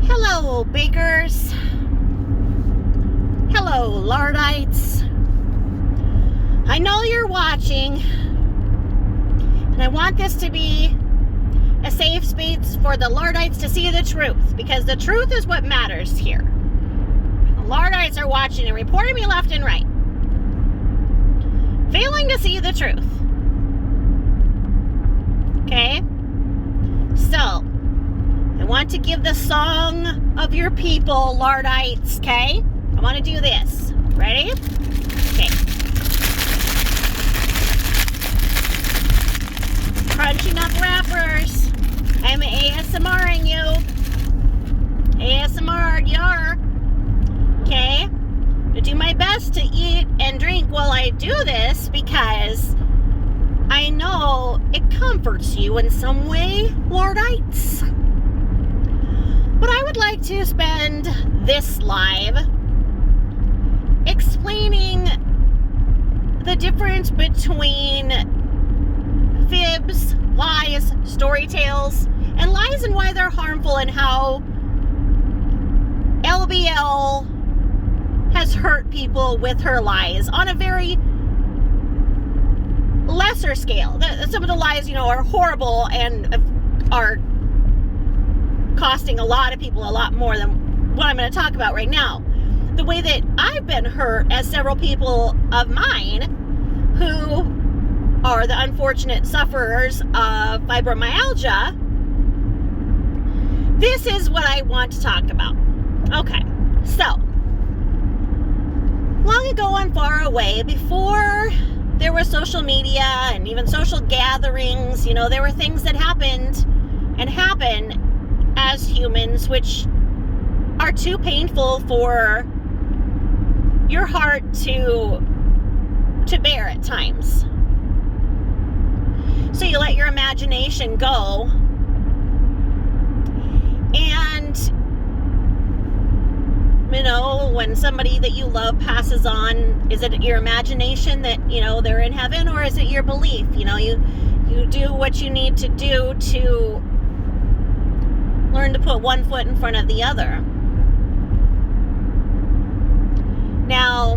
Hello, bakers. Hello, Lardites. I know you're watching, and I want this to be a safe space for the Lardites to see the truth, because the truth is what matters here. The Lardites are watching and reporting me left and right, failing to see the truth. Okay? So, I want to give the song of your people, Lardites, okay? I want to do this. Ready? Okay. Crunching up wrappers. I'm ASMRing you. ASMR, yar. Okay? I'm going to do my best to eat and drink while I do this because I know it comforts you in some way, Lardites. But I would like to spend this live explaining the difference between fibs, lies, story tales, and lies and why they're harmful, and how LBL has hurt people with her lies on a very lesser scale. Some of the lies, are horrible and are costing a lot of people a lot more than what I'm going to talk about right now. The way that I've been hurt, as several people of mine who are the unfortunate sufferers of fibromyalgia, this is what I want to talk about. Okay, so long ago and far away, before there was social media and even social gatherings, there were things that happened and happen as humans which are too painful for your heart to bear at times. So you let your imagination go, and when somebody that you love passes on, is it your imagination that they're in heaven, or is it your belief? You do what you need to do to learn to put one foot in front of the other. Now,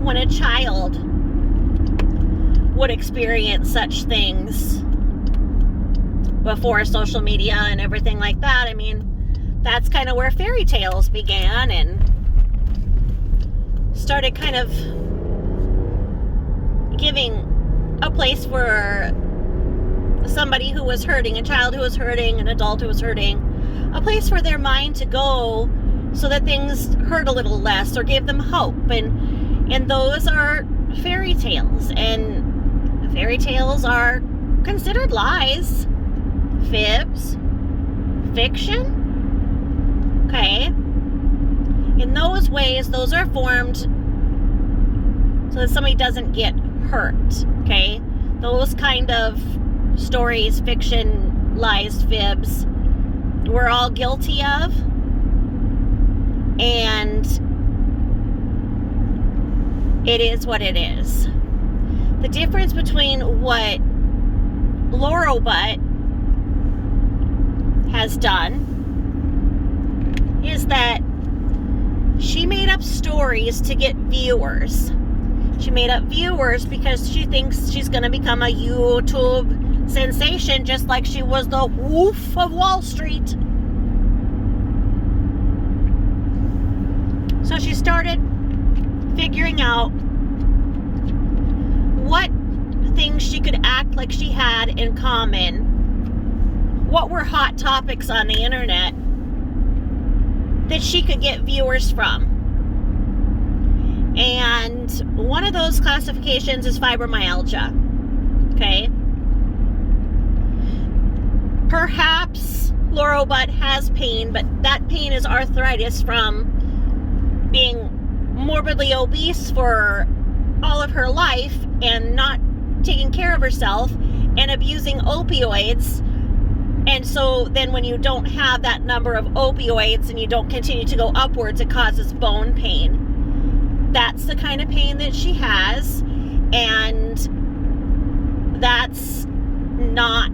when a child would experience such things before social media and everything like that, that's kind of where fairy tales began and started kind of giving a place for somebody who was hurting, a child who was hurting, an adult who was hurting, a place for their mind to go so that things hurt a little less or gave them hope. And those are fairy tales. And fairy tales are considered lies, fibs, fiction. Okay? In those ways, those are formed so that somebody doesn't get hurt. Okay? Those kind of stories, fiction, lies, fibs, we're all guilty of. And it is what it is. The difference between what Laurel Butt has done is that she made up stories to get viewers. She made up viewers because she thinks she's going to become a YouTube sensation, just like she was the Wolf of Wall Street. So she started figuring out what things she could act like she had in common. What were hot topics on the internet that she could get viewers from. And one of those classifications is fibromyalgia. Okay? Perhaps Laurel Butt has pain, but that pain is arthritis from being morbidly obese for all of her life and not taking care of herself and abusing opioids. And so then when you don't have that number of opioids and you don't continue to go upwards, it causes bone pain. That's the kind of pain that she has, and that's not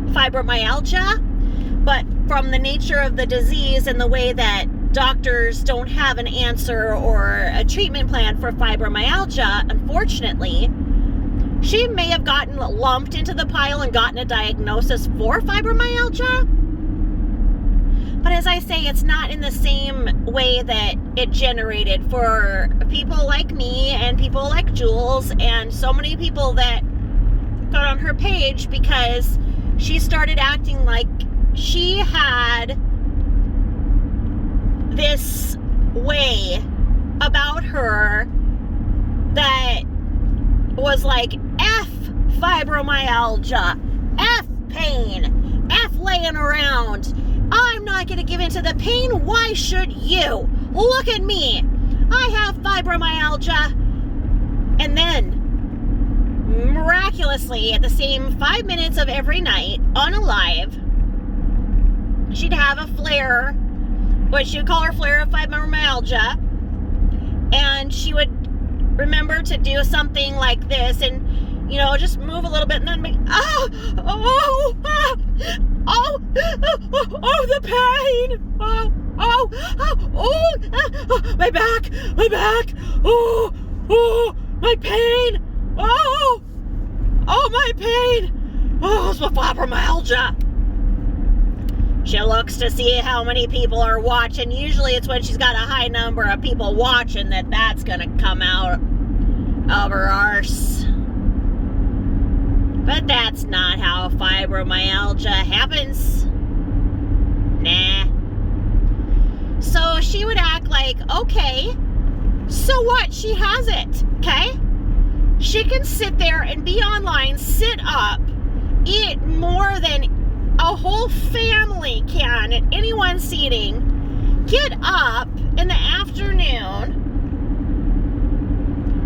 fibromyalgia, but from the nature of the disease and the way that doctors don't have an answer or a treatment plan for fibromyalgia, unfortunately, she may have gotten lumped into the pile and gotten a diagnosis for fibromyalgia. But as I say, it's not in the same way that it generated for people like me and people like Jules and so many people that got on her page, because she started acting like she had this way about her that was like F fibromyalgia, F pain, F laying around. I'm not going to give in to the pain. Why should you? Look at me. I have fibromyalgia. And then, miraculously, at the same 5 minutes of every night on a live, she'd have a flare, what she would call her flare of fibromyalgia. And she would remember to do something like this and, you know, just move a little bit and then be, the pain, my back, my pain, my pain, it's my fibromyalgia. She looks to see how many people are watching. Usually it's when she's got a high number of people watching that's gonna come out of her arse. But that's not how fibromyalgia happens. Nah. So she would act like, okay, so what? She has it, okay? She can sit there and be online, sit up, eat more than a whole family can at any one seating, get up in the afternoon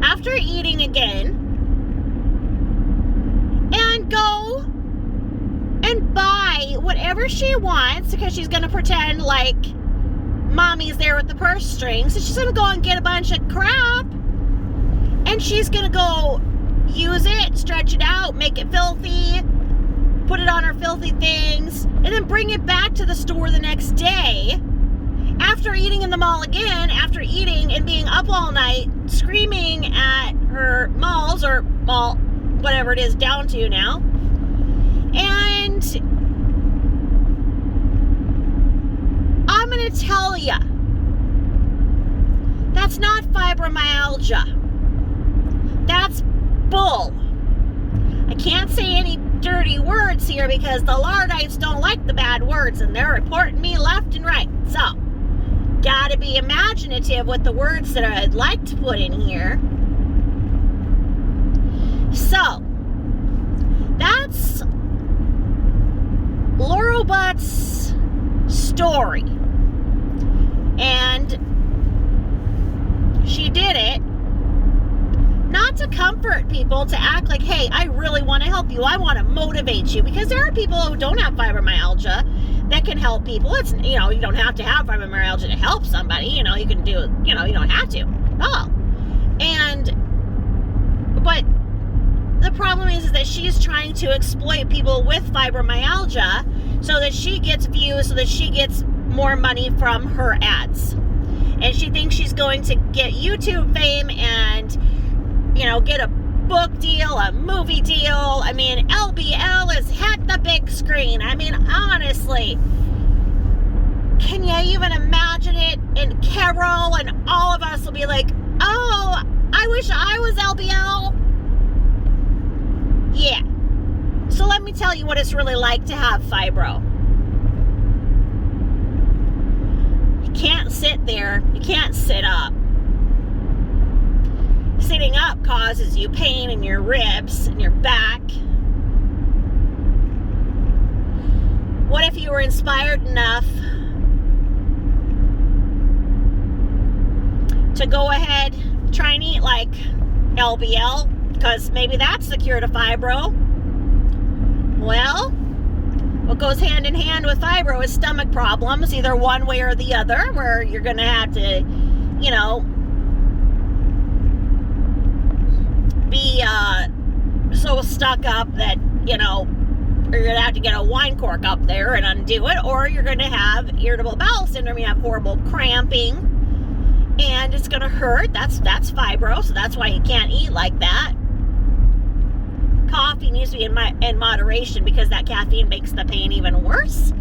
after eating again, and go and buy whatever she wants, because she's going to pretend like mommy's there with the purse strings. So she's going to go and get a bunch of crap, and she's going to go use it, stretch it out, make it filthy, put it on her filthy things, and then bring it back to the store the next day after eating in the mall again, after eating and being up all night, screaming at her malls or mall, whatever it is down to now. And I'm going to tell you, that's not fibromyalgia. That's bull. I can't say any dirty words here because the Lardites don't like the bad words and they're reporting me left and right. So, gotta be imaginative with the words that I'd like to put in here. So, that's Laurel Butt's story. And she did it not to comfort people, to act like, hey, I really want to help you. I want to motivate you. Because there are people who don't have fibromyalgia that can help people. It's, you know, you don't have to have fibromyalgia to help somebody. You know, you can do it, you know, you don't have to. No. But the problem is that she's trying to exploit people with fibromyalgia so that she gets views, so that she gets more money from her ads. And she thinks she's going to get YouTube fame and, you know, get a book deal, a movie deal. I mean, LBL is hit the big screen. I mean, honestly, can you even imagine it? And Carol and all of us will be like, oh, I wish I was LBL. Yeah. So let me tell you what it's really like to have fibro. You can't sit there. You can't sit up. Sitting up causes you pain in your ribs and your back. What if you were inspired enough to go ahead, try and eat like LBL, because maybe that's the cure to fibro? Well, what goes hand in hand with fibro is stomach problems, either one way or the other, where you're going to have to, you know, be so stuck up that, you know, or you're going to have to get a wine cork up there and undo it, or you're going to have irritable bowel syndrome. You have horrible cramping, and it's going to hurt. That's fibro, so that's why you can't eat like that. Coffee needs to be in moderation, because that caffeine makes the pain even worse.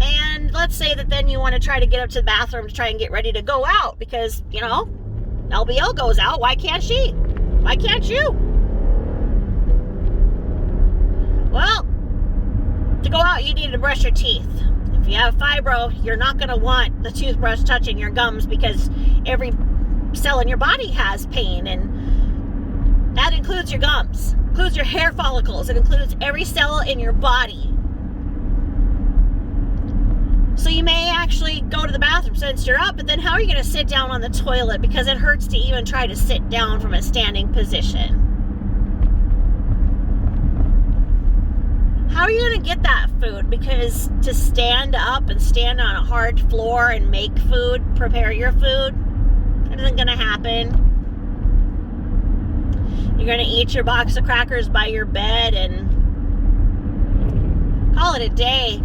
And let's say that then you want to try to get up to the bathroom to try and get ready to go out, because, you know, LBL goes out. Why can't she? Why can't you? Well, to go out, you need to brush your teeth. If you have fibro, you're not going to want the toothbrush touching your gums, because every cell in your body has pain, and that includes your gums, includes your hair follicles, it includes every cell in your body. So you may actually go to the bathroom since you're up, but then how are you going to sit down on the toilet, because it hurts to even try to sit down from a standing position? How are you going to get that food? Because to stand up and stand on a hard floor and make food, prepare your food, that isn't going to happen. You're going to eat your box of crackers by your bed and call it a day.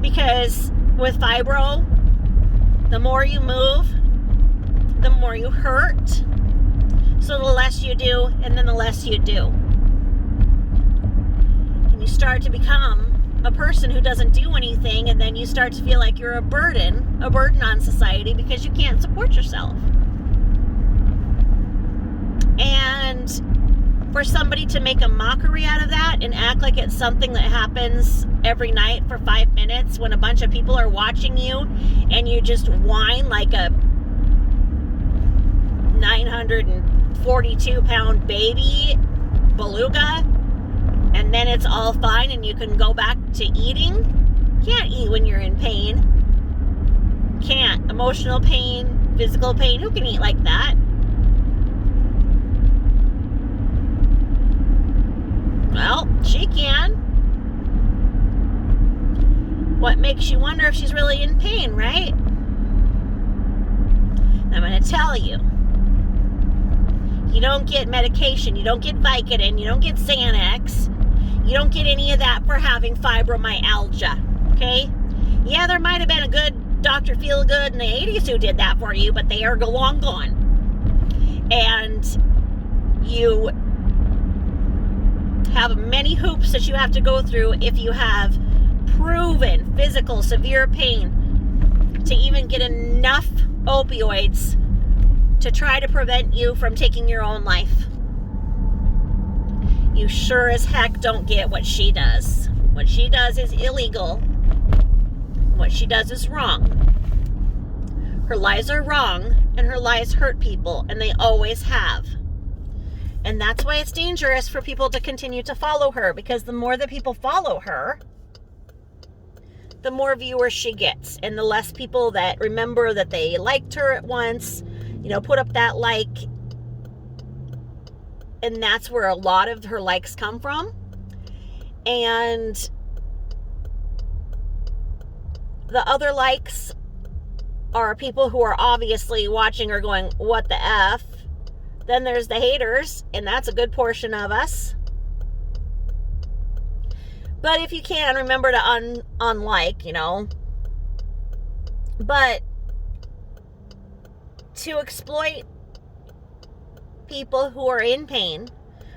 Because with fibro, the more you move, the more you hurt. So the less you do, and then the less you do. And you start to become a person who doesn't do anything, and then you start to feel like you're a burden on society, because you can't support yourself. And for somebody to make a mockery out of that and act like it's something that happens every night for 5 minutes when a bunch of people are watching you, and you just whine like a 942-pound baby beluga, and then it's all fine and you can go back to eating. Can't eat when you're in pain. Can't. Emotional pain, physical pain. Who can eat like that? Well, she can. What makes you wonder if she's really in pain, right? I'm going to tell you. You don't get medication. You don't get Vicodin. You don't get Xanax. You don't get any of that for having fibromyalgia. Okay? Yeah, there might have been a good Dr. Feelgood in the 80s who did that for you, but they are long gone. And you have many hoops that you have to go through if you have proven physical severe pain to even get enough opioids to try to prevent you from taking your own life. You sure as heck don't get what she does. What she does is illegal. What she does is wrong. Her lies are wrong, and her lies hurt people, and they always have. And that's why it's dangerous for people to continue to follow her, because the more that people follow her, the more viewers she gets, and the less people that remember that they liked her at once, you know, put up that like, and that's where a lot of her likes come from. And the other likes are people who are obviously watching her going, what the F? Then there's the haters, and that's a good portion of us. But if you can, remember to unlike, you know. But to exploit people who are in pain,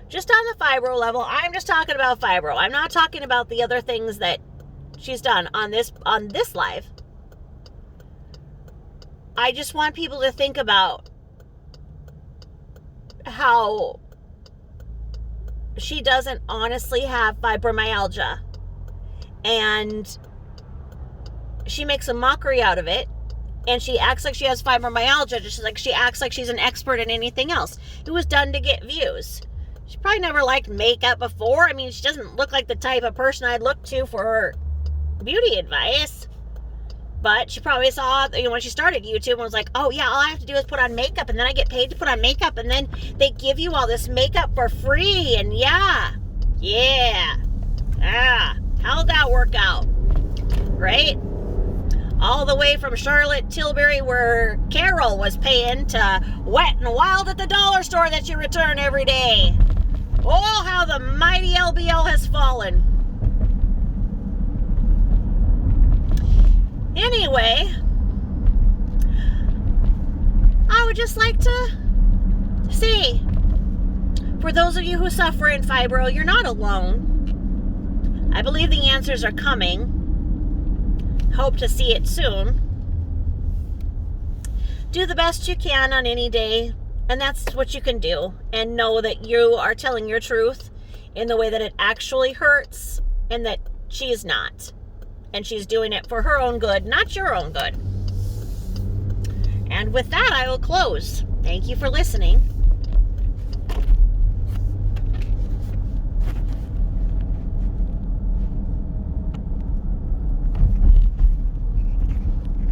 just on the fibro level, I'm just talking about fibro. I'm not talking about the other things that she's done on this live. I just want people to think about how she doesn't honestly have fibromyalgia, and she makes a mockery out of it, and she acts like she has fibromyalgia, just like she acts like she's an expert in anything else. It was done to get views. She probably never liked makeup before. I mean, she doesn't look like the type of person I'd look to for beauty advice. But she probably saw, you know, when she started YouTube and was like, oh yeah, all I have to do is put on makeup, and then I get paid to put on makeup, and then they give you all this makeup for free, and how'd that work out? Right? All the way from Charlotte, Tilbury, where Carol was paying, to Wet and Wild at the dollar store that you return every day. Oh, how the mighty LBL has fallen. Anyway, I would just like to say, for those of you who suffer in fibro, you're not alone. I believe the answers are coming. Hope to see it soon. Do the best you can on any day, and that's what you can do. And know that you are telling your truth in the way that it actually hurts, and that she's not. And she's doing it for her own good, not your own good. And with that, I will close. Thank you for listening.